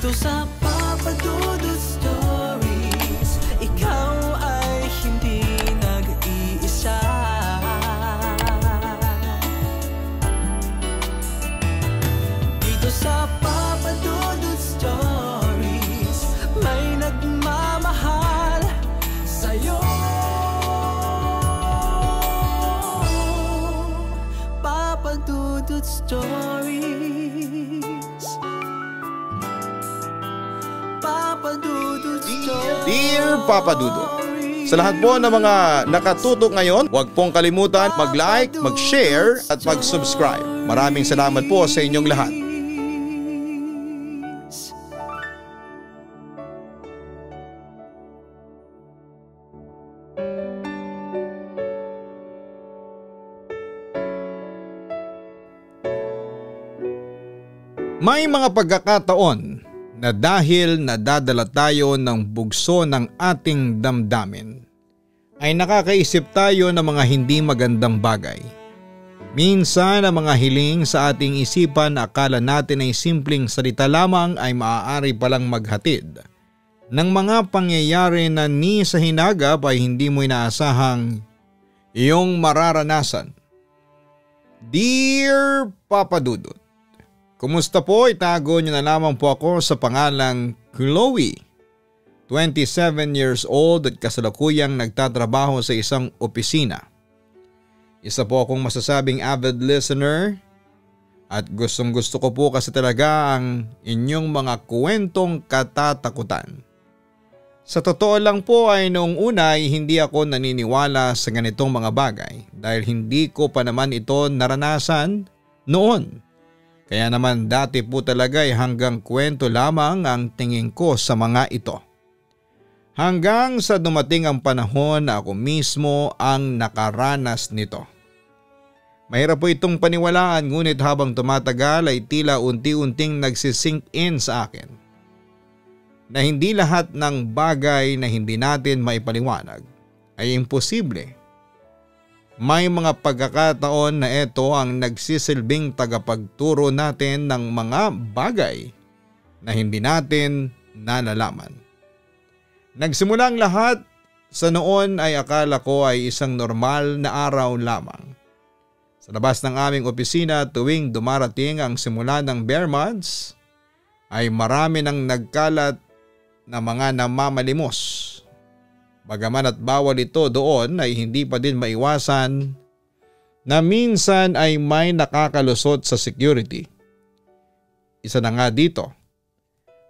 Dito sa Papa Dudut Stories, ikaw ay hindi nag-iisa. Dito sa Papa Dudut Stories, may nagmamahal sa'yo. Papa Dudut Stories, Papa Dudut Stories. Dear Papa Dudut, sa lahat po ng mga nakatutok ngayon, huwag pong kalimutan mag-like, mag-share at mag-subscribe. Maraming salamat po sa inyong lahat. May mga pagkakataon na dahil nadadala tayo ng bugso ng ating damdamin, ay nakakaisip tayo ng mga hindi magandang bagay. Minsan ang mga hiling sa ating isipan na akala natin ay simpleng salita lamang ay maaari palang maghatid ng mga pangyayari na ni sa hinagap ay hindi mo inaasahang iyong mararanasan. Dear Papa Dudut, kumusta po? Itago niyo na lamang po ako sa pangalang Chloe, 27 years old at kasalukuyang nagtatrabaho sa isang opisina. Isa po akong masasabing avid listener at gustong gusto ko po kasi talaga ang inyong mga kwentong katatakutan. Sa totoo lang po ay noong una ay hindi ako naniniwala sa ganitong mga bagay dahil hindi ko pa naman ito naranasan noon. Kaya naman dati po talaga ay hanggang kwento lamang ang tingin ko sa mga ito. Hanggang sa dumating ang panahon na ako mismo ang nakaranas nito. Mahirap po itong paniwalaan ngunit habang tumatagal ay tila unti-unting nagsisink in sa akin. Na hindi lahat ng bagay na hindi natin maipaliwanag ay imposible. May mga pagkakataon na ito ang nagsisilbing tagapagturo natin ng mga bagay na hindi natin nalalaman. Nagsimula ang lahat sa noon ay akala ko ay isang normal na araw lamang. Sa labas ng aming opisina tuwing dumarating ang simula ng bare months ay marami nang nagkalat na mga namamalimos. Bagaman at bawal ito doon ay hindi pa din maiwasan na minsan ay may nakakalusot sa security. Isa na nga dito,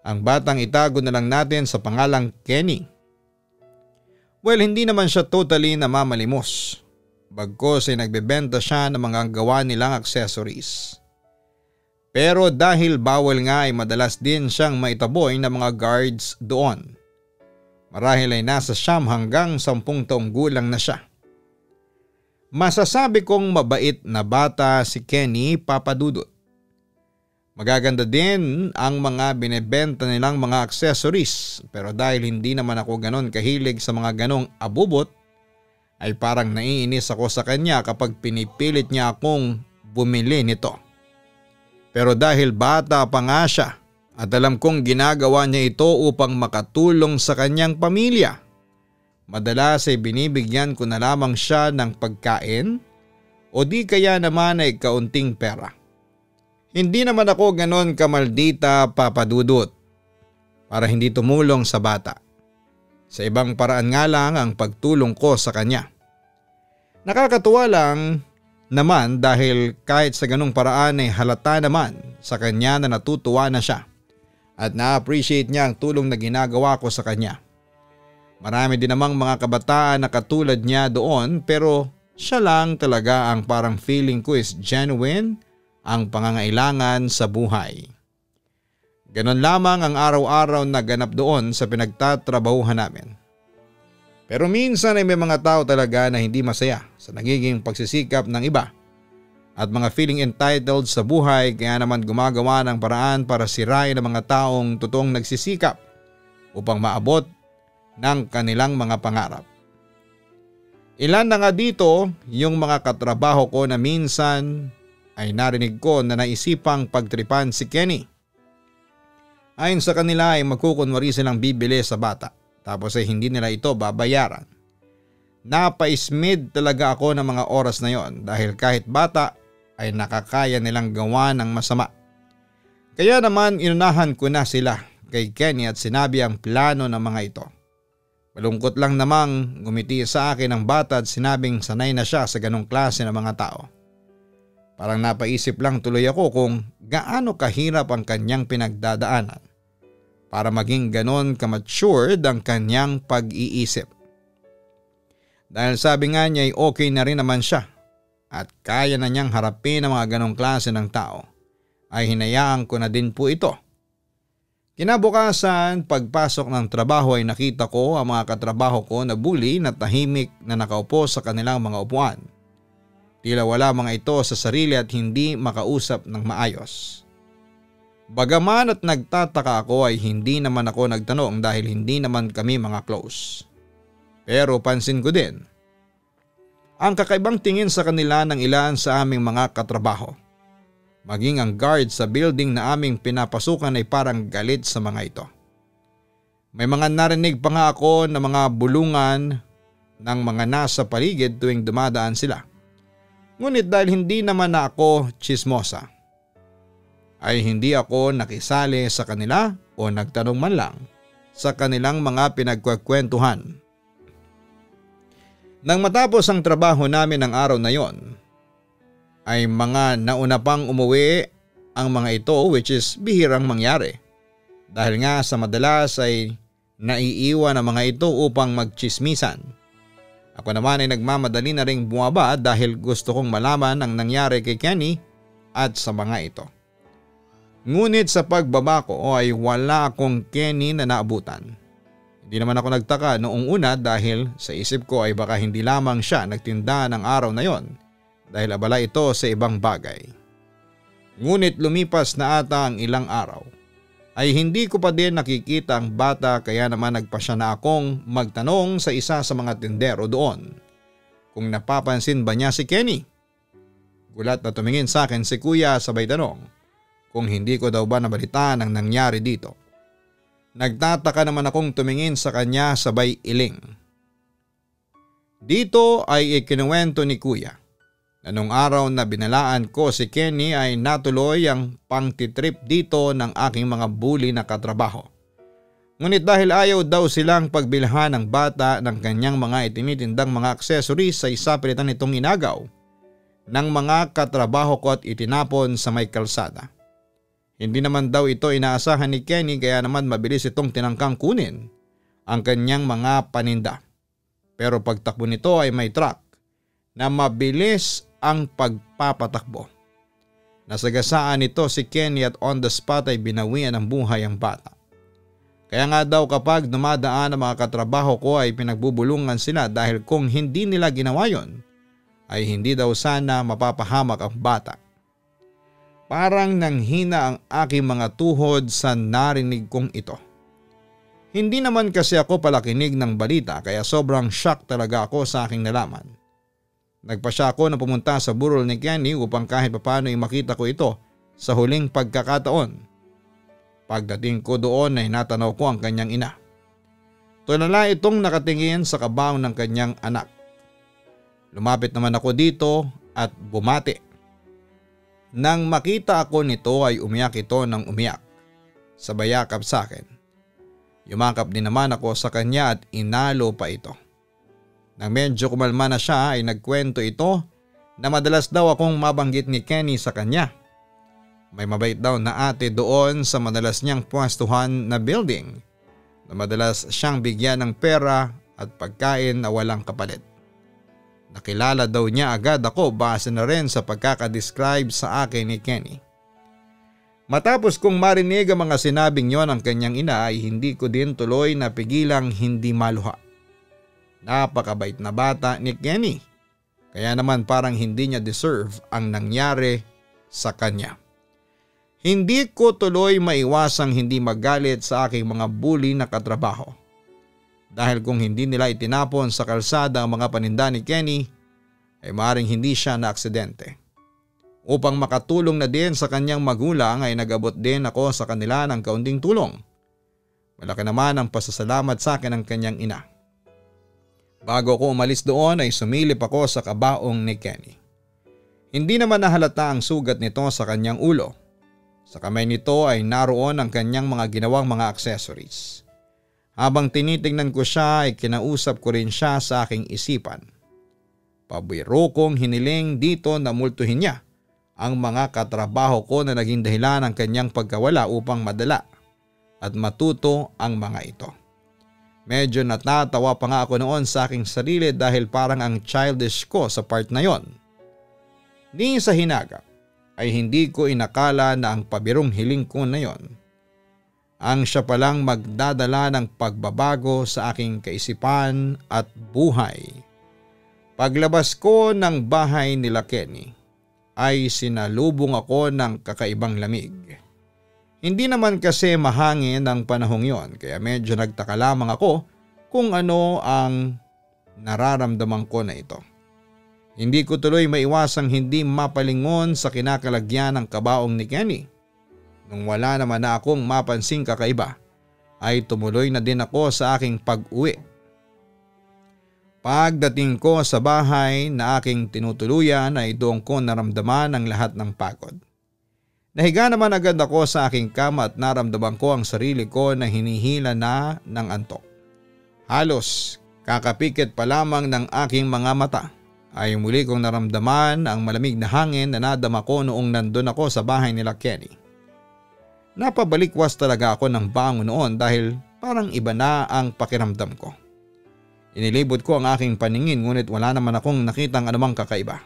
ang batang itago na lang natin sa pangalang Kenny. Well, hindi naman siya totally namamalimos. Bagkos ay nagbebenta siya ng mga gawa nilang accessories. Pero dahil bawal nga ay madalas din siyang maitaboy ng mga guards doon. Marahil ay nasa 9 hanggang 10 taong gulang na siya. Masasabi kong mabait na bata si Kenny, Papa Dudut. Magaganda din ang mga binebenta nilang mga accessories pero dahil hindi naman ako ganon kahilig sa mga ganong abubot ay parang naiinis ako sa kanya kapag pinipilit niya akong bumili nito. Pero dahil bata pa nga siya, at alam kong ginagawa niya ito upang makatulong sa kanyang pamilya. Madalas ay binibigyan ko na lamang siya ng pagkain o di kaya naman ay kaunting pera. Hindi naman ako ganon kamaldita, Papa Dudut, para hindi tumulong sa bata. Sa ibang paraan nga lang ang pagtulong ko sa kanya. Nakakatuwa lang naman dahil kahit sa ganong paraan ay halata naman sa kanya na natutuwa na siya. At na-appreciate niya ang tulong na ginagawa ko sa kanya. Marami din namang mga kabataan na katulad niya doon pero siya lang talaga ang parang feeling ko is genuine ang pangangailangan sa buhay. Ganon lamang ang araw-araw na ganap doon sa pinagtatrabahuhan namin. Pero minsan ay may mga tao talaga na hindi masaya sa nagiging pagsisikap ng iba. At mga feeling entitled sa buhay kaya naman gumagawa ng paraan para sirain ang mga taong totoong nagsisikap upang maabot ng kanilang mga pangarap. Ilan na nga dito yung mga katrabaho ko na minsan ay narinig ko na naisipang pagtripan si Kenny. Ayon sa kanila ay magkukunwari silang bibili sa bata tapos ay hindi nila ito babayaran. Napaismid talaga ako ng mga oras na yon dahil kahit bata ay nakakaya nilang gawa ng masama. Kaya naman inunahan ko na sila kay Kenny at sinabi ang plano ng mga ito. Malungkot lang namang ngumiti sa akin ang bata at sinabing sanay na siya sa ganong klase ng mga tao. Parang napaisip lang tuloy ako kung gaano kahirap ang kanyang pinagdadaanan para maging ganon ka-matured ang kanyang pag-iisip. Dahil sabi nga niya ay okay na rin naman siya at kaya na niyang harapin ang mga ganong klase ng tao, ay hinayaan ko na din po ito. Kinabukasan, pagpasok ng trabaho ay nakita ko ang mga katrabaho ko na bully na tahimik na nakaupo sa kanilang mga upuan. Tila wala mga ito sa sarili at hindi makausap ng maayos. Bagaman at nagtataka ako ay hindi naman ako nagtanong dahil hindi naman kami mga close. Pero pansin ko din ang kakaibang tingin sa kanila ng ilan sa aming mga katrabaho. Maging ang guard sa building na aming pinapasukan ay parang galit sa mga ito. May mga narinig pa nga ako na mga bulungan ng mga nasa paligid tuwing dumadaan sila. Ngunit dahil hindi naman na ako tsismosa, ay hindi ako nakisali sa kanila o nagtanong man lang sa kanilang mga pinagkukwentuhan. Nang matapos ang trabaho namin ng araw na yon, ay mga nauna pang umuwi ang mga ito, which is bihirang mangyari. Dahil nga sa madalas ay naiiwan ang mga ito upang magtsismisan. Ako naman ay nagmamadali na ring bumaba dahil gusto kong malaman ang nangyari kay Kenny at sa mga ito. Ngunit sa pagbaba ko ay wala akong Kenny na naabutan. Hindi naman ako nagtaka noong una dahil sa isip ko ay baka hindi lamang siya nagtinda ng araw na yon dahil abala ito sa ibang bagay. Ngunit lumipas na ata ang ilang araw ay hindi ko pa din nakikita ang bata kaya naman nagpasya na akong magtanong sa isa sa mga tindero doon kung napapansin ba niya si Kenny. Gulat na tumingin sa akin si Kuya sabay tanong kung hindi ko daw ba nabalitaan ang nangyari dito. Nagtataka naman akong tumingin sa kanya sabay iling. Dito ay ikinuwento ni Kuya na nung araw na binalaan ko si Kenny ay natuloy ang pangtitrip dito ng aking mga bully na katrabaho. Ngunit dahil ayaw daw silang pagbilhan ng bata ng kanyang mga itinitindang mga accessories sa isapilitan nitong inagaw ng mga katrabaho ko at itinapon sa may kalsada. Hindi naman daw ito inaasahan ni Kenny kaya naman mabilis itong tinangkang kunin ang kanyang mga paninda. Pero pagtakbo nito ay may truck na mabilis ang pagpapatakbo. Nasagasaan nito si Kenny at on the spot ay binawian ng buhay ang bata. Kaya nga daw kapag dumadaan ang mga katrabaho ko ay pinagbubulungan sila dahil kung hindi nila ginawa yon ay hindi daw sana mapapahamak ang bata. Parang nanghina ang aking mga tuhod sa narinig kong ito. Hindi naman kasi ako palakinig ng balita kaya sobrang shock talaga ako sa aking nalaman. Nagpasya ako na pumunta sa burol ni Kenny upang kahit papano ay makita ko ito sa huling pagkakataon. Pagdating ko doon ay natanaw ko ang kanyang ina. Tulala itong nakatingin sa kabaong ng kanyang anak. Lumapit naman ako dito at bumati. Nang makita ako nito ay umiyak ito ng umiyak. Sabay yakap sa akin. Yumakap din naman ako sa kanya at inalo pa ito. Nang medyo kumalma na siya ay nagkwento ito na madalas daw akong mabanggit ni Kenny sa kanya. May mabait daw na ate doon sa madalas niyang pwestuhan na building na madalas siyang bigyan ng pera at pagkain na walang kapalit. Nakilala daw niya agad ako base na rin sa pagkakadescribe sa akin ni Kenny. Matapos kong marinig ang mga sinabing yon ng kanyang ina ay hindi ko din tuloy na pigilang hindi maluha. Napakabait na bata ni Kenny. Kaya naman parang hindi niya deserve ang nangyari sa kanya. Hindi ko tuloy maiwasang hindi magalit sa aking mga bully na katrabaho. Dahil kung hindi nila itinapon sa kalsada ang mga paninda ni Kenny, ay maaaring hindi siya na aksidente. Upang makatulong na din sa kanyang magulang ay nag-abot din ako sa kanila ng kaunting tulong. Malaki naman ang pasasalamat sa akin ng kanyang ina. Bago ako umalis doon ay sumilip ako sa kabaong ni Kenny. Hindi naman nahalata ang sugat nito sa kanyang ulo. Sa kamay nito ay naroon ang kanyang mga ginawang mga accessories. Habang tinitingnan ko siya ay kinausap ko rin siya sa aking isipan. Pabiro kong hiniling dito na multuhin niya ang mga katrabaho ko na naging dahilan ng kanyang pagkawala upang madala at matuto ang mga ito. Medyo natatawa pa nga ako noon sa aking sarili dahil parang ang childish ko sa part na yon. Ni sa hinagap ay hindi ko inakala na ang pabirong hiling ko na yon ang siya palang magdadala ng pagbabago sa aking kaisipan at buhay. Paglabas ko ng bahay nila Kenny ay sinalubong ako ng kakaibang lamig. Hindi naman kasi mahangin ang panahong yon kaya medyo nagtaka lamang ako kung ano ang nararamdaman ko na ito. Hindi ko tuloy maiwasang hindi mapalingon sa kinakalagyan ng kabaong ni Kenny. Nung wala naman na akong mapansing kakaiba ay tumuloy na din ako sa aking pag-uwi. Pagdating ko sa bahay na aking tinutuluyan ay doon ko naramdaman ang lahat ng pagod. Nahiga naman agad ako sa aking kama at naramdaman ko ang sarili ko na hinihila na ng antok. Halos kakapikit pa lamang ng aking mga mata ay muli kong naramdaman ang malamig na hangin na nadama ko noong nandun ako sa bahay nila Kenny. Napabalikwas talaga ako ng bango noon dahil parang iba na ang pakiramdam ko. Inilibot ko ang aking paningin ngunit wala naman akong nakitang anumang kakaiba.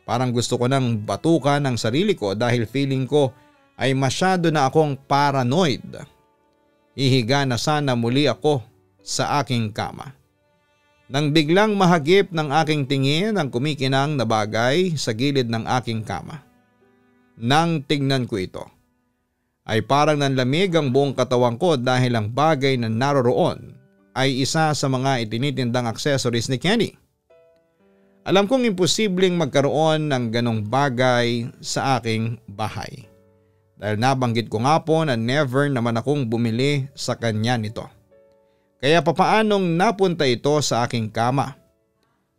Parang gusto ko nang batukan ang sarili ko dahil feeling ko ay masyado na akong paranoid. Hihiga na sana muli ako sa aking kama. Nang biglang mahagip ng aking tingin ang kumikinang na bagay sa gilid ng aking kama. Nang tingnan ko ito, ay parang nanlamig ang buong katawan ko dahil ang bagay na naroroon ay isa sa mga itinitindang accessories ni Kenny. Alam kong imposibleng magkaroon ng ganong bagay sa aking bahay. Dahil nabanggit ko nga po na never naman akong bumili sa kanya nito. Kaya papaanong napunta ito sa aking kama?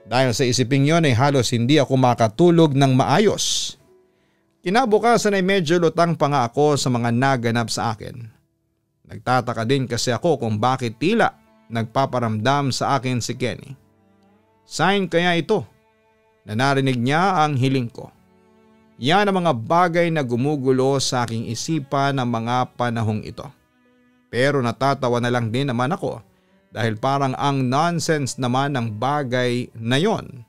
Dahil sa isiping yon ay halos hindi ako makatulog ng maayos. Kinabukasan ay medyo lutang pa nga ako sa mga naganap sa akin. Nagtataka din kasi ako kung bakit tila nagpaparamdam sa akin si Kenny. Sign kaya ito na narinig niya ang hiling ko. Yan ang mga bagay na gumugulo sa aking isipan ng mga panahong ito. Pero natatawa na lang din naman ako dahil parang ang nonsense naman ng bagay na yon.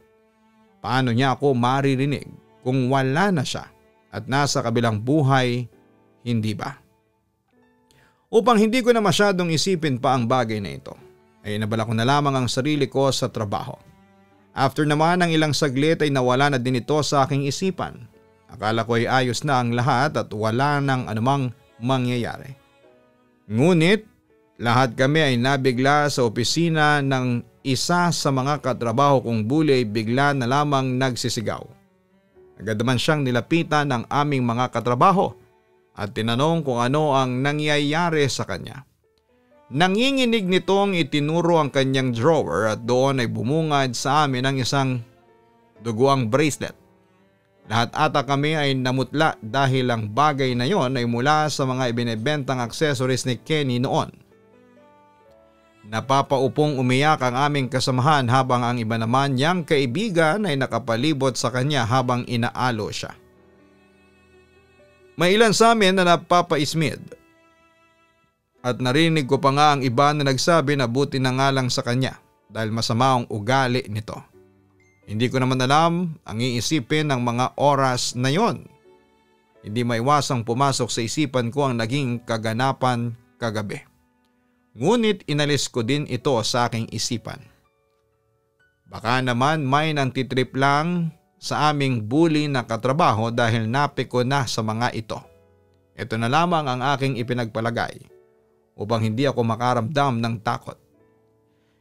Paano niya ako maririnig kung wala na siya at nasa kabilang buhay, hindi ba? Upang hindi ko na masyadong isipin pa ang bagay na ito, ay nabala ko na lamang ang sarili ko sa trabaho. After naman ng ilang saglit ay nawala na din ito sa aking isipan. Akala ko ay ayos na ang lahat at wala nang anumang mangyayari. Ngunit lahat kami ay nabigla sa opisina ng isa sa mga katrabaho kong bully ay bigla na lamang nagsisigaw. Agad naman siyang nilapitan ng aming mga katrabaho at tinanong kung ano ang nangyayari sa kanya. Nanginginig nitong itinuro ang kanyang drawer at doon ay bumungad sa amin ang isang duguang bracelet. Lahat ata kami ay namutla dahil ang bagay na yon ay mula sa mga ibinebentang accessories ni Kenny noon. Napapaupong umiyak ang aming kasamahan habang ang iba naman niyang kaibigan ay nakapalibot sa kanya habang inaalo siya. May ilan sa amin na napapaismid. At narinig ko pa nga ang iba na nagsabi na buti na nga lang sa kanya dahil masama ang ugali nito. Hindi ko naman alam ang iisipin ng mga oras na yon. Hindi maiwasang pumasok sa isipan ko ang naging kaganapan kagabi. Ngunit inalis ko din ito sa aking isipan. Baka naman may nangtitrip lang sa aming bully na katrabaho dahil napiko na sa mga ito. Ito na lamang ang aking ipinagpalagay upang hindi ako makaramdam ng takot.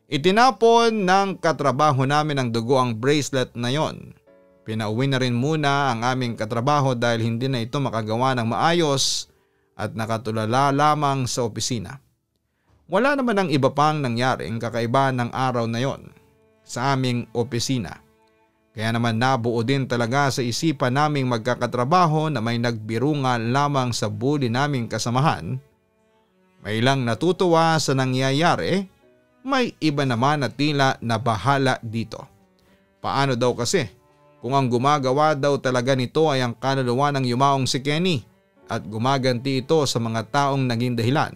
Itinapon ng katrabaho namin ang dugo ang bracelet na yon Pinauwi na rin muna ang aming katrabaho dahil hindi na ito makagawa ng maayos at nakatulala lamang sa opisina. Wala naman ang iba pang nangyaring kakaiba ng araw na yon sa aming opisina. Kaya naman nabuo din talaga sa isipan naming magkakatrabaho na may nagbirunga lamang sa bully naming kasamahan. May ilang natutuwa sa nangyayari, may iba naman na tila nabahala dito. Paano daw kasi kung ang gumagawa daw talaga nito ay ang kaluluwa ng yumaong si Kenny at gumaganti ito sa mga taong naging dahilan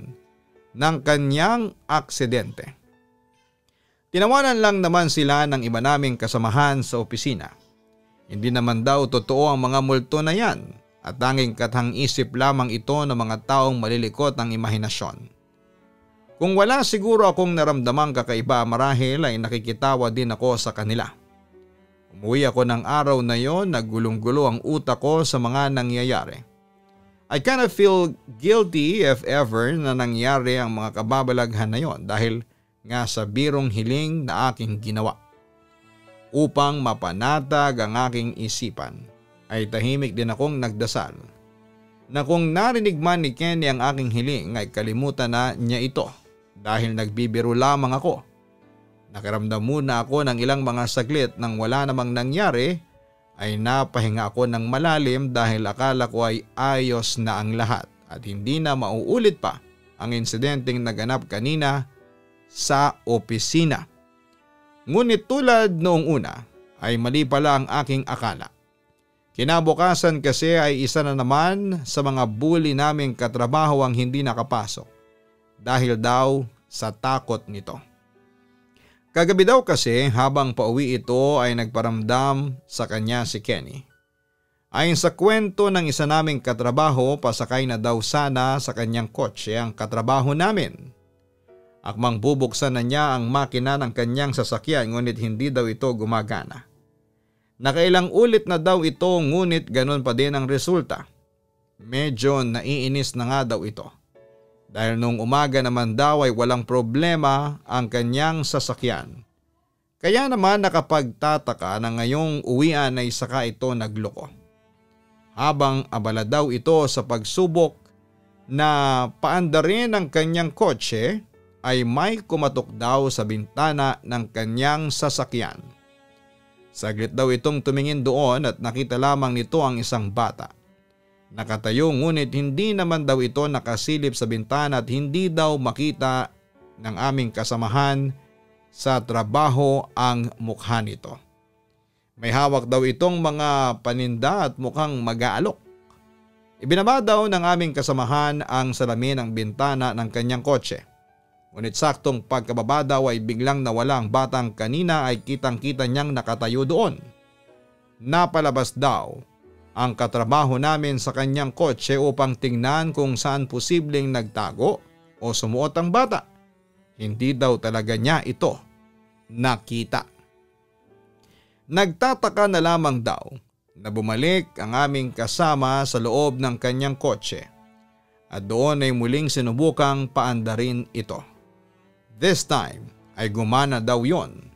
ng kanyang aksidente. Tinawanan lang naman sila ng iba naming kasamahan sa opisina. Hindi naman daw totoo ang mga multo na yan at tanging kathang-isip lamang ito ng mga taong malilikot ang imahinasyon. Kung wala siguro akong naramdamang kakaiba, marahil ay nakikitawa din ako sa kanila. Umuwi ako ng araw na yon, naggulong-gulo ang utak ko sa mga nangyayari. I kind of feel guilty if ever na nangyari ang mga kababalaghan na yon dahil nga sa birong hiling na aking ginawa. Upang mapanatag ang aking isipan ay tahimik din akong nagdasal na kung narinig man ni Kenny ang aking hiling ay kalimutan na niya ito dahil nagbibiro lamang ako. Nakaramdam muna ako ng ilang mga saglit nang wala namang nangyari ay napahinga ako ng malalim dahil akala ko ay ayos na ang lahat at hindi na mauulit pa ang insidenteng naganap kanina sa opisina. Ngunit tulad noong una ay mali pala ang aking akala. Kinabukasan kasi ay isa na naman sa mga bully naming katrabaho ang hindi nakapasok dahil daw sa takot nito. Kagabi daw kasi habang pauwi ito ay nagparamdam sa kanya si Kenny. Ayon sa kwento ng isa naming katrabaho, pasakay na daw sana sa kanyang kotse ang katrabaho namin. Akmang bubuksan na niya ang makina ng kanyang sasakyan ngunit hindi daw ito gumagana. Nakailang ulit na daw ito ngunit ganun pa din ang resulta. Medyo naiinis na nga daw ito. Dahil nung umaga naman daw ay walang problema ang kanyang sasakyan. Kaya naman nakapagtataka na ngayong uwian ay saka ito nagloko. Habang abala daw ito sa pagsubok na paandarin ang kanyang kotse ay may kumatok daw sa bintana ng kanyang sasakyan. Saglit daw itong tumingin doon at nakita lamang nito ang isang bata. Nakatayo ngunit hindi naman daw ito nakasilip sa bintana at hindi daw makita ng aming kasamahan sa trabaho ang mukha nito. May hawak daw itong mga paninda at mukhang mag-aalok. Ibinaba daw ng aming kasamahan ang salamin ng bintana ng kanyang kotse. Ngunit saktong pagkababa daw ay biglang nawala ang batang kanina ay kitang-kita niyang nakatayo doon. Napalabas daw ang katrabaho namin sa kanyang kotse upang tingnan kung saan posibleng nagtago o sumuot ang bata. Hindi daw talaga niya ito nakita. Nagtataka na lamang daw na bumalik ang aming kasama sa loob ng kanyang kotse at doon ay muling sinubukang paandarin ito. This time ay gumana daw yon.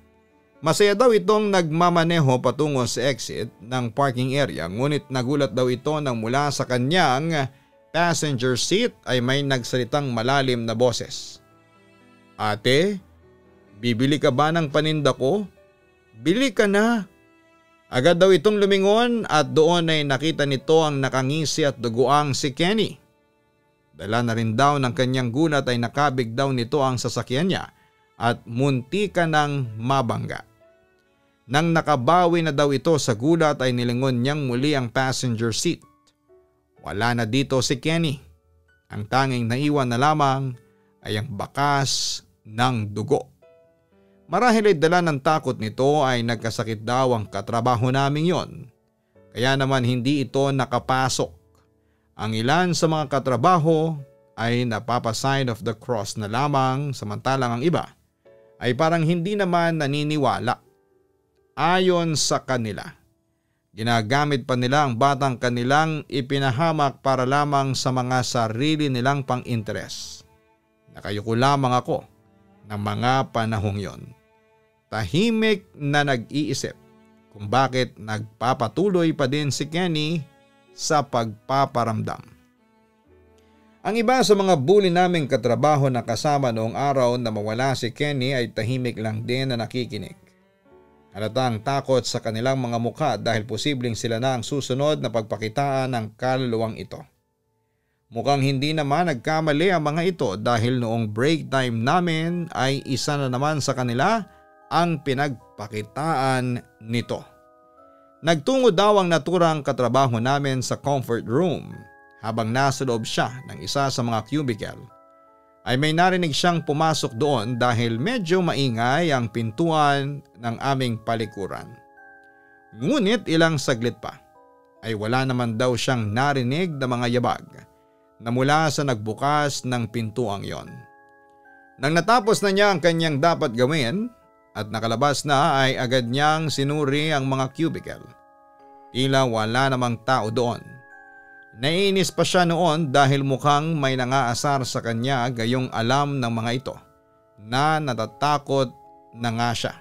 Masaya daw itong nagmamaneho patungo sa exit ng parking area ngunit nagulat daw ito nang mula sa kanyang passenger seat ay may nagsalitang malalim na boses. Ate, bibili ka ba ng paninda ko? Bili ka na. Agad daw itong lumingon at doon ay nakita nito ang nakangisi at duguang si Kenny. Dala na rin daw ng kanyang gulat ay nakabig daw nito ang sasakyan niya at munti ka ng mabangga. Nang nakabawi na daw ito sa gulat ay nilingon niyang muli ang passenger seat. Wala na dito si Kenny. Ang tanging naiwan na lamang ay ang bakas ng dugo. Marahil ay dala ng takot nito ay nagkasakit daw ang katrabaho naming yon. Kaya naman hindi ito nakapasok. Ang ilan sa mga katrabaho ay napapasign of the cross na lamang samantalang ang iba ay parang hindi naman naniniwala. Ayon sa kanila, ginagamit pa nila ang batang kanilang ipinahamak para lamang sa mga sarili nilang pang-interes. Nakayuko lamang ako ng mga panahong yon. Tahimik na nag-iisip kung bakit nagpapatuloy pa din si Kenny sa pagpaparamdam. Ang iba sa mga bully naming katrabaho na kasama noong araw na mawala si Kenny ay tahimik lang din na nakikinig. Halatang takot sa kanilang mga mukha dahil posibleng sila na ang susunod na pagpakitaan ng kaluluwang ito. Mukhang hindi naman nagkamali ang mga ito dahil noong break time namin ay isa na naman sa kanila ang pinagpakitaan nito. Nagtungo daw ang naturang katrabaho namin sa comfort room. Habang nasa loob siya ng isa sa mga cubicle ay may narinig siyang pumasok doon dahil medyo maingay ang pintuan ng aming palikuran. Ngunit ilang saglit pa ay wala naman daw siyang narinig na mga yabag na mula sa nagbukas ng pintuang yon. Nang natapos na niya ang kanyang dapat gawin at nakalabas na ay agad niyang sinuri ang mga cubicle. Tila wala namang tao doon. Naiinis pa siya noon dahil mukhang may nangaasar sa kanya gayong alam ng mga ito na natatakot na nga siya.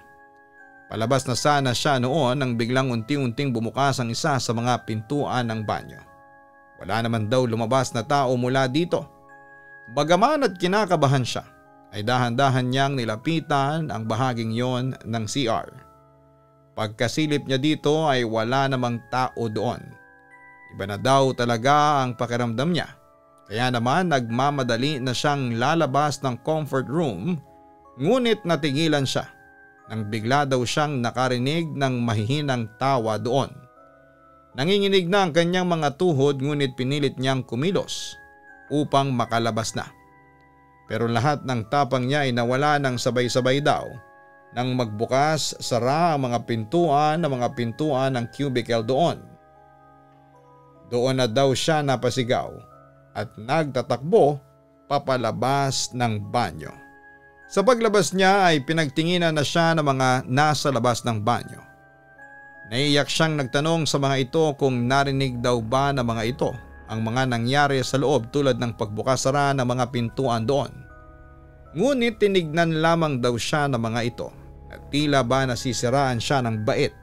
Palabas na sana siya noon nang biglang unti-unting bumukas ang isa sa mga pintuan ng banyo. Wala naman daw lumabas na tao mula dito. Bagaman at kinakabahan siya ay dahan-dahan niyang nilapitan ang bahaging yon ng CR. Pagkasilip niya dito ay wala namang tao doon. Iba na daw talaga ang pakiramdam niya. Kaya naman nagmamadali na siyang lalabas ng comfort room, ngunit natigilan siya nang bigla daw siyang nakarinig ng mahihinang tawa doon. Nanginginig na ang kanyang mga tuhod ngunit pinilit niyang kumilos upang makalabas na. Pero lahat ng tapang niya ay nawala ng sabay-sabay daw nang magbukas sara ang mga pintuan ng cubicle doon. Doon na daw siya napasigaw at nagtatakbo papalabas ng banyo. Sa paglabas niya ay pinagtinginan na siya ng mga nasa labas ng banyo. Naiyak siyang nagtanong sa mga ito kung narinig daw ba ng mga ito ang mga nangyari sa loob tulad ng pagbukas-sara ng mga pintuan doon. Ngunit tinignan lamang daw siya ng mga ito at tila ba nasisiraan siya ng bait.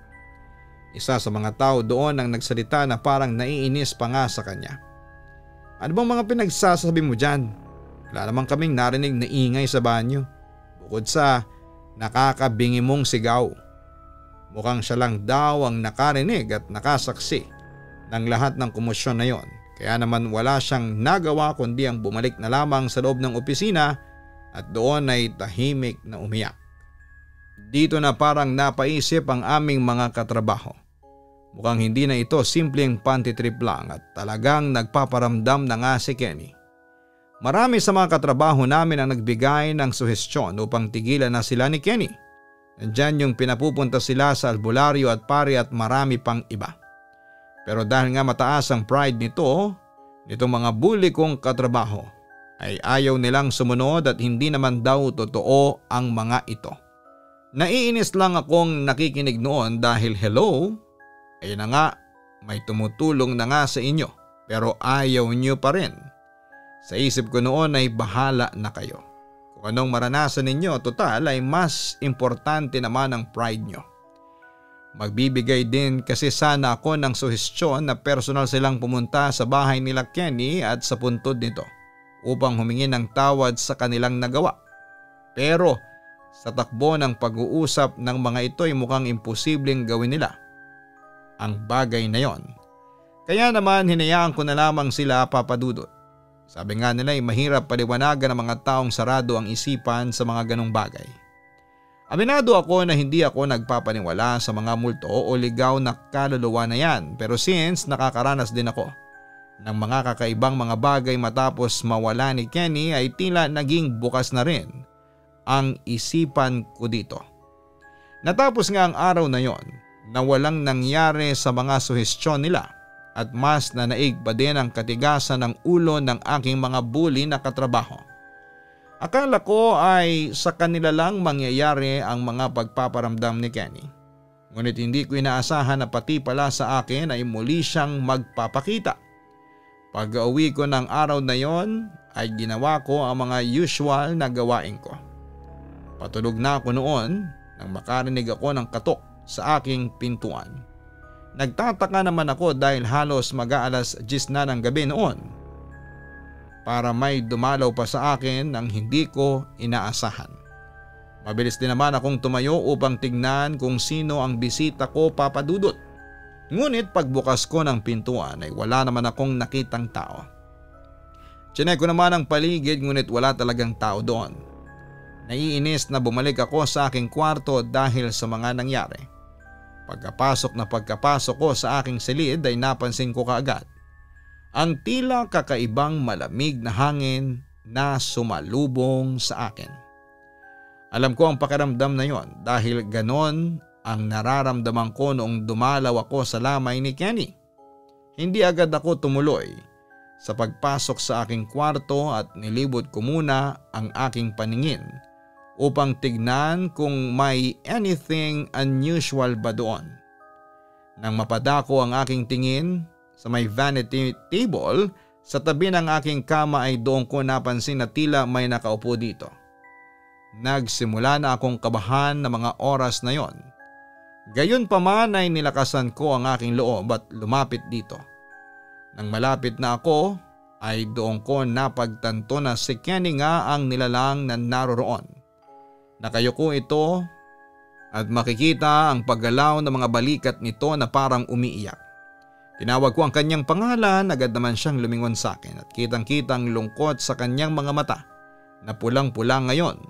Isa sa mga tao doon ang nagsalita na parang naiinis pa nga sa kanya. Ano bang mga pinagsasabi mo dyan? Wala naman kaming narinig na ingay sa banyo. Bukod sa nakakabingi mong sigaw. Mukhang siya lang daw ang nakarinig at nakasaksi ng lahat ng komosyon na yon. Kaya naman wala siyang nagawa kundi ang bumalik na lamang sa loob ng opisina at doon ay tahimik na umiyak. Dito na parang napaisip ang aming mga katrabaho. Mukhang hindi na ito simpleng pantitrip lang at talagang nagpaparamdam na nga si Kenny. Marami sa mga katrabaho namin ang nagbigay ng suhestyon upang tigilan na sila ni Kenny. Nandyan yung pinapupunta sila sa albularyo at pari at marami pang iba. Pero dahil nga mataas ang pride nitong mga bully kong katrabaho, ay ayaw nilang sumunod at hindi naman daw totoo ang mga ito. Naiinis lang akong nakikinig noon dahil hello, ayun na nga, may tumutulong na nga sa inyo pero ayaw nyo pa rin. Sa isip ko noon ay bahala na kayo. Kung anong maranasan ninyo, total ay mas importante naman ang pride nyo. Magbibigay din kasi sana ako ng suhestyon na personal silang pumunta sa bahay nila Kenny at sa puntod nito upang humingi ng tawad sa kanilang nagawa. Pero sa takbo ng pag-uusap ng mga ito ay mukhang imposibleng gawin nila ang bagay na yon. Kaya naman hinayaan ko na lamang sila, Papa Dudut. Sabi nga nila ay mahirap paliwanagan ng mga taong sarado ang isipan sa mga ganong bagay. Aminado ako na hindi ako nagpapaniwala sa mga multo o ligaw na kaluluwa na yan, pero since nakakaranas din ako ng mga kakaibang mga bagay matapos mawala ni Kenny ay tila naging bukas na rin ang isipan ko dito. Natapos nga ang araw na yon na walang nangyari sa mga suhestyon nila at mas nanaig pa din ang katigasan ng ulo ng aking mga bully na katrabaho. Akala ko ay sa kanila lang mangyayari ang mga pagpaparamdam ni Kenny. Ngunit hindi ko inaasahan na pati pala sa akin ay muli siyang magpapakita. Pag-uwi ko ng araw na yon ay ginawa ko ang mga usual na gawain ko. Patulog na ako noon nang makarinig ako ng katok sa aking pintuan. Nagtataka naman ako dahil halos mag-aalas 10 na ng gabi noon para may dumalaw pa sa akin nang hindi ko inaasahan. Mabilis din naman akong tumayo upang tignan kung sino ang bisita ko, Papa Dudut. Ngunit pagbukas ko ng pintuan ay wala naman akong nakitang tao. Chinek ko naman ang paligid ngunit wala talagang tao doon. Naiinis na bumalik ako sa aking kwarto dahil sa mga nangyari. Pagkapasok ko sa aking silid ay napansin ko kaagad ang tila kakaibang malamig na hangin na sumalubong sa akin. Alam ko ang pakiramdam na yon dahil ganon ang nararamdaman ko noong dumalaw ako sa lamay ni Kenny. Hindi agad ako tumuloy sa pagpasok sa aking kwarto at nilibot ko muna ang aking paningin upang tignan kung may anything unusual ba doon. Nang mapadako ang aking tingin sa may vanity table sa tabi ng aking kama ay doon ko napansin na tila may nakaupo dito. Nagsimula na akong kabahan na mga oras na yon. Gayon pa man ay nilakasan ko ang aking loob at lumapit dito. Nang malapit na ako ay doon ko napagtanto na si Kenny nga ang nilalang na naroroon. Nakayuko ito at makikita ang paggalaw ng mga balikat nito na parang umiiyak. Tinawag ko ang kanyang pangalan, agad naman siyang lumingon sa akin at kitang-kitang lungkot sa kanyang mga mata na pulang-pula ngayon.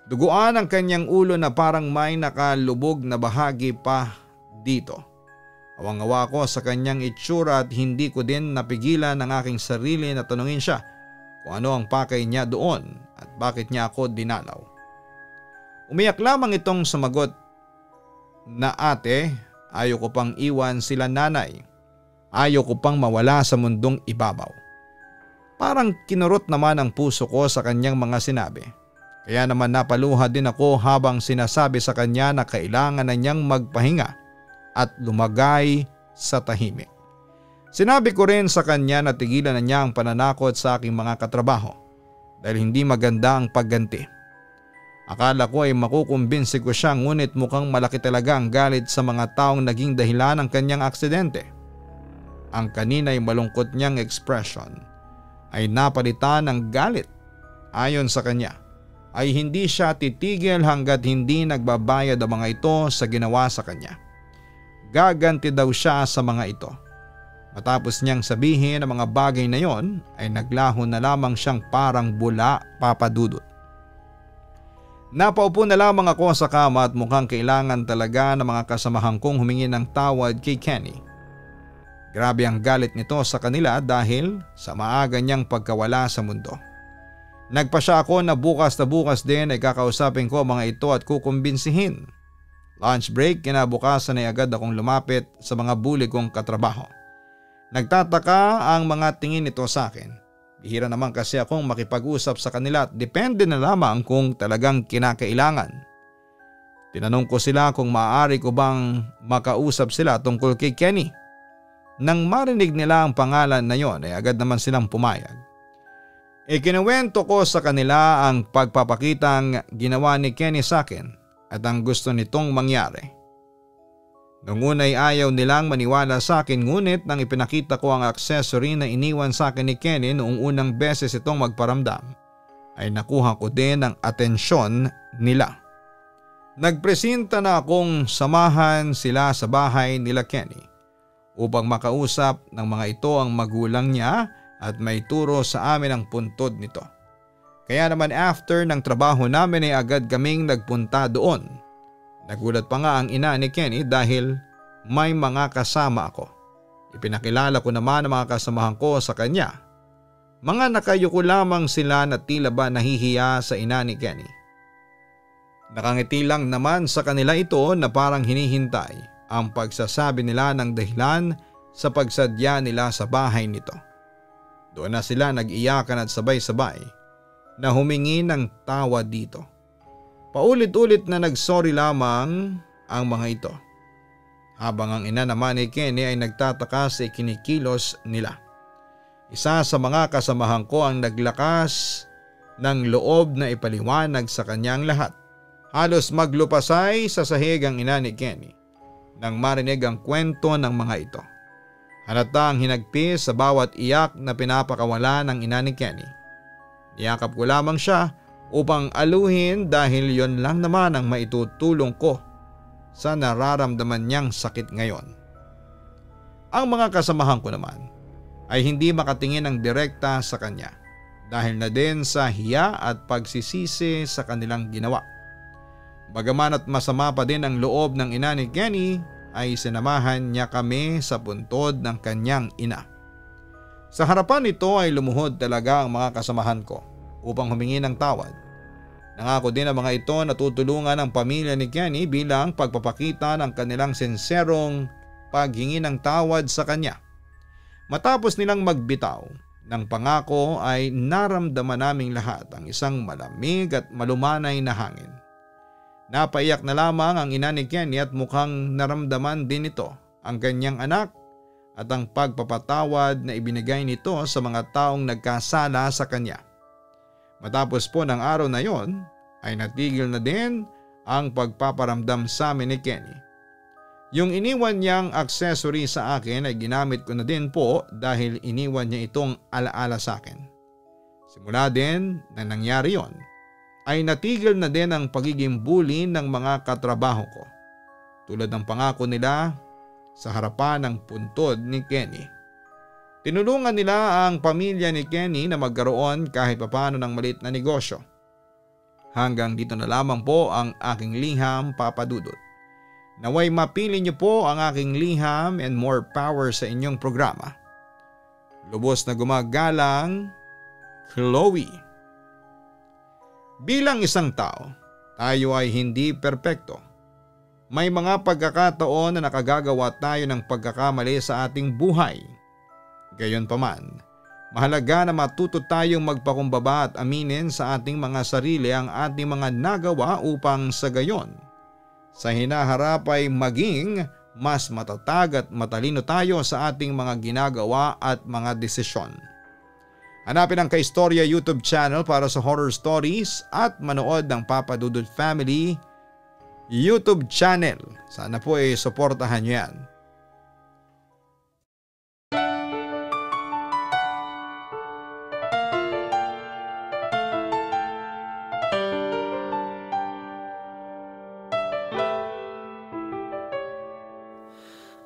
Duguan ang kanyang ulo na parang may nakalubog na bahagi pa dito. Awang-awa ko sa kanyang itsura at hindi ko din napigilan ang aking sarili na tanungin siya kung ano ang pakay niya doon at bakit niya ako dinalaw. Umiyak lamang itong sumagot na ate, ayaw ko pang iwan sila nanay. Ayaw ko pang mawala sa mundong ibabaw. Parang kinurot naman ang puso ko sa kanyang mga sinabi. Kaya naman napaluha din ako habang sinasabi sa kanya na kailangan na niyang magpahinga at lumagay sa tahimik. Sinabi ko rin sa kanya na tigilan na niya ang pananakot sa aking mga katrabaho dahil hindi maganda ang pagganti. Akala ko ay makukumbinsi ko siya ngunit mukhang malaki talaga ang galit sa mga taong naging dahilan ng kanyang aksidente. Ang kanina'y malungkot niyang ekspresyon ay napalitan ng galit. Ayon sa kanya ay hindi siya titigil hanggat hindi nagbabayad ang mga ito sa ginawa sa kanya. Gaganti daw siya sa mga ito. Matapos niyang sabihin ang mga bagay na yon ay naglaho na lamang siyang parang bula, Papa Dudut. Napaupo na lamang ako sa kama at mukhang kailangan talaga ng mga kasamahan kong humingi ng tawad kay Kenny. Grabe ang galit nito sa kanila dahil sa maaga niyang pagkawala sa mundo. Nagpasya ako na bukas din ay kakausapin ko mga ito at kukumbinsihin. Lunch break, kinabukasan ay agad akong lumapit sa mga bulig kong katrabaho. Nagtataka ang mga tingin nito sa akin. Bihira naman kasi akong makipag-usap sa kanila at depende na lamang kung talagang kinakailangan. Tinanong ko sila kung maaari ko bang makausap sila tungkol kay Kenny. Nang marinig nila ang pangalan na yon ay agad naman silang pumayag. Ikinuwento ko sa kanila ang pagpapakitang ginawa ni Kenny sa akin at ang gusto nitong mangyari. Noong una ay ayaw nilang maniwala sa akin ngunit nang ipinakita ko ang accessory na iniwan sa akin ni Kenny noong unang beses itong magparamdam ay nakuha ko din ang atensyon nila. Nagpresenta na akong samahan sila sa bahay nila Kenny upang makausap ng mga ito ang magulang niya at may turo sa amin ang puntod nito. Kaya naman after ng trabaho namin ay agad kaming nagpunta doon. Nagulat pa nga ang ina ni Kenny dahil may mga kasama ako. Ipinakilala ko naman ang mga kasamahan ko sa kanya. Mga nakayuko lamang sila na tila ba nahihiya sa ina ni Kenny. Nakangiti lang naman sa kanila ito na parang hinihintay ang pagsasabi nila ng dahilan sa pagsadya nila sa bahay nito. Doon na sila nag-iyakan at sabay-sabay na humingi ng tawa dito. Paulit-ulit na nagsorry lamang ang mga ito. Habang ang ina naman ni Kenny ay nagtataka sa kinikilos nila. Isa sa mga kasamahan ko ang naglakas ng loob na ipaliwanag sa kanyang lahat Halos maglupasay sa sahig ang ina ni Kenny nang marinig ang kwento ng mga ito. Halatang hinagpis sa bawat iyak na pinapakawala ng ina ni Kenny. Niyakap ko lamang siya upang aluhin dahil yon lang naman ang maitutulong ko sa nararamdaman niyang sakit ngayon. Ang mga kasamahan ko naman ay hindi makatingin ng direkta sa kanya dahil na din sa hiya at pagsisisi sa kanilang ginawa. Bagaman at masama pa din ang loob ng ina ni Kenny ay sinamahan niya kami sa puntod ng kanyang ina. Sa harapan nito ay lumuhod talaga ang mga kasamahan ko upang humingi ng tawad. Nangako din ang mga ito na tutulungan ang pamilya ni Kenny bilang pagpapakita ng kanilang sinserong paghingi ng tawad sa kanya. Matapos nilang magbitaw ng pangako ay naramdaman naming lahat ang isang malamig at malumanay na hangin. Napaiyak na lamang ang ina ni Kenny at mukhang naramdaman din ito ang kanyang anak at ang pagpapatawad na ibinigay nito sa mga taong nagkasala sa kanya. Matapos po ng araw na yon ay natigil na din ang pagpaparamdam sa amin ni Kenny. Yung iniwan niyang accessory sa akin ay ginamit ko na din po dahil iniwan niya itong alaala sa akin. Simula din na nangyari yon ay natigil na din ang pagiging bully ng mga katrabaho ko. Tulad ng pangako nila sa harapan ng puntod ni Kenny. Tinulungan nila ang pamilya ni Kenny na magkaroon kahit papano ng maliit na negosyo. Hanggang dito na lamang po ang aking liham, Papa Dudut. Naway mapili niyo po ang aking liham and more power sa inyong programa. Lubos na gumagalang, Chloe. Bilang isang tao, tayo ay hindi perpekto. May mga pagkakataon na nakagagawa tayo ng pagkakamali sa ating buhay. Gayunpaman, mahalaga na matuto tayong magpakumbaba at aminin sa ating mga sarili ang ating mga nagawa upang sa gayon, sa hinaharap ay maging mas matatag at matalino tayo sa ating mga ginagawa at mga desisyon. Hanapin ang Kaistorya YouTube channel para sa horror stories at manood ng Papa Dudut Family YouTube channel. Sana po ay suportahan niyo yan.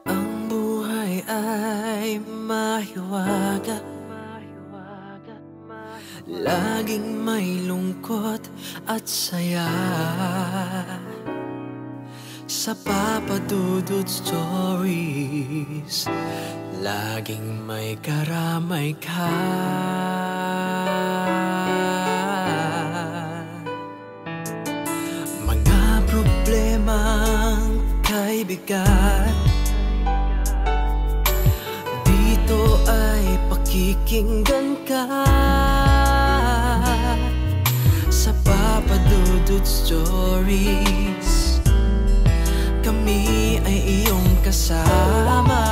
Ang buhay ay mahiwaga, laging may lungkot at saya. Sa Papa Dudut Stories, laging may karamay ka. Mga problemang kay bigat, dito ay pakikinggan ka. Sa Papa Dudut Stories, kami ay iyong kasama.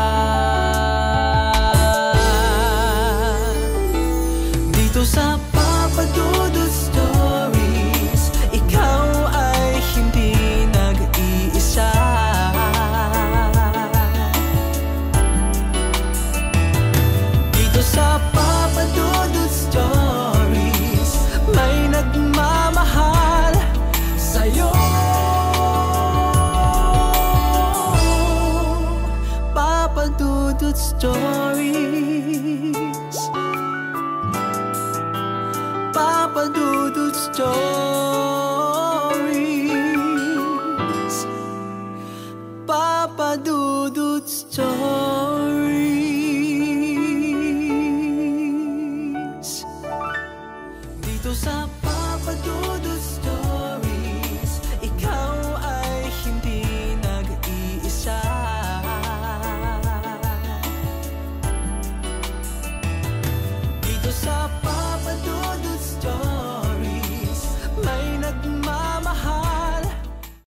Dito sa Papa Dudut Stories, ikaw ay hindi nag-iisa. Dito sa Papa Dudut Stories, may nagmamahal sa'yo. Papa Dudut Stories, Papa Dudut Stories, Papa Dudut Stories. Dito sa Papa Dudut Stories.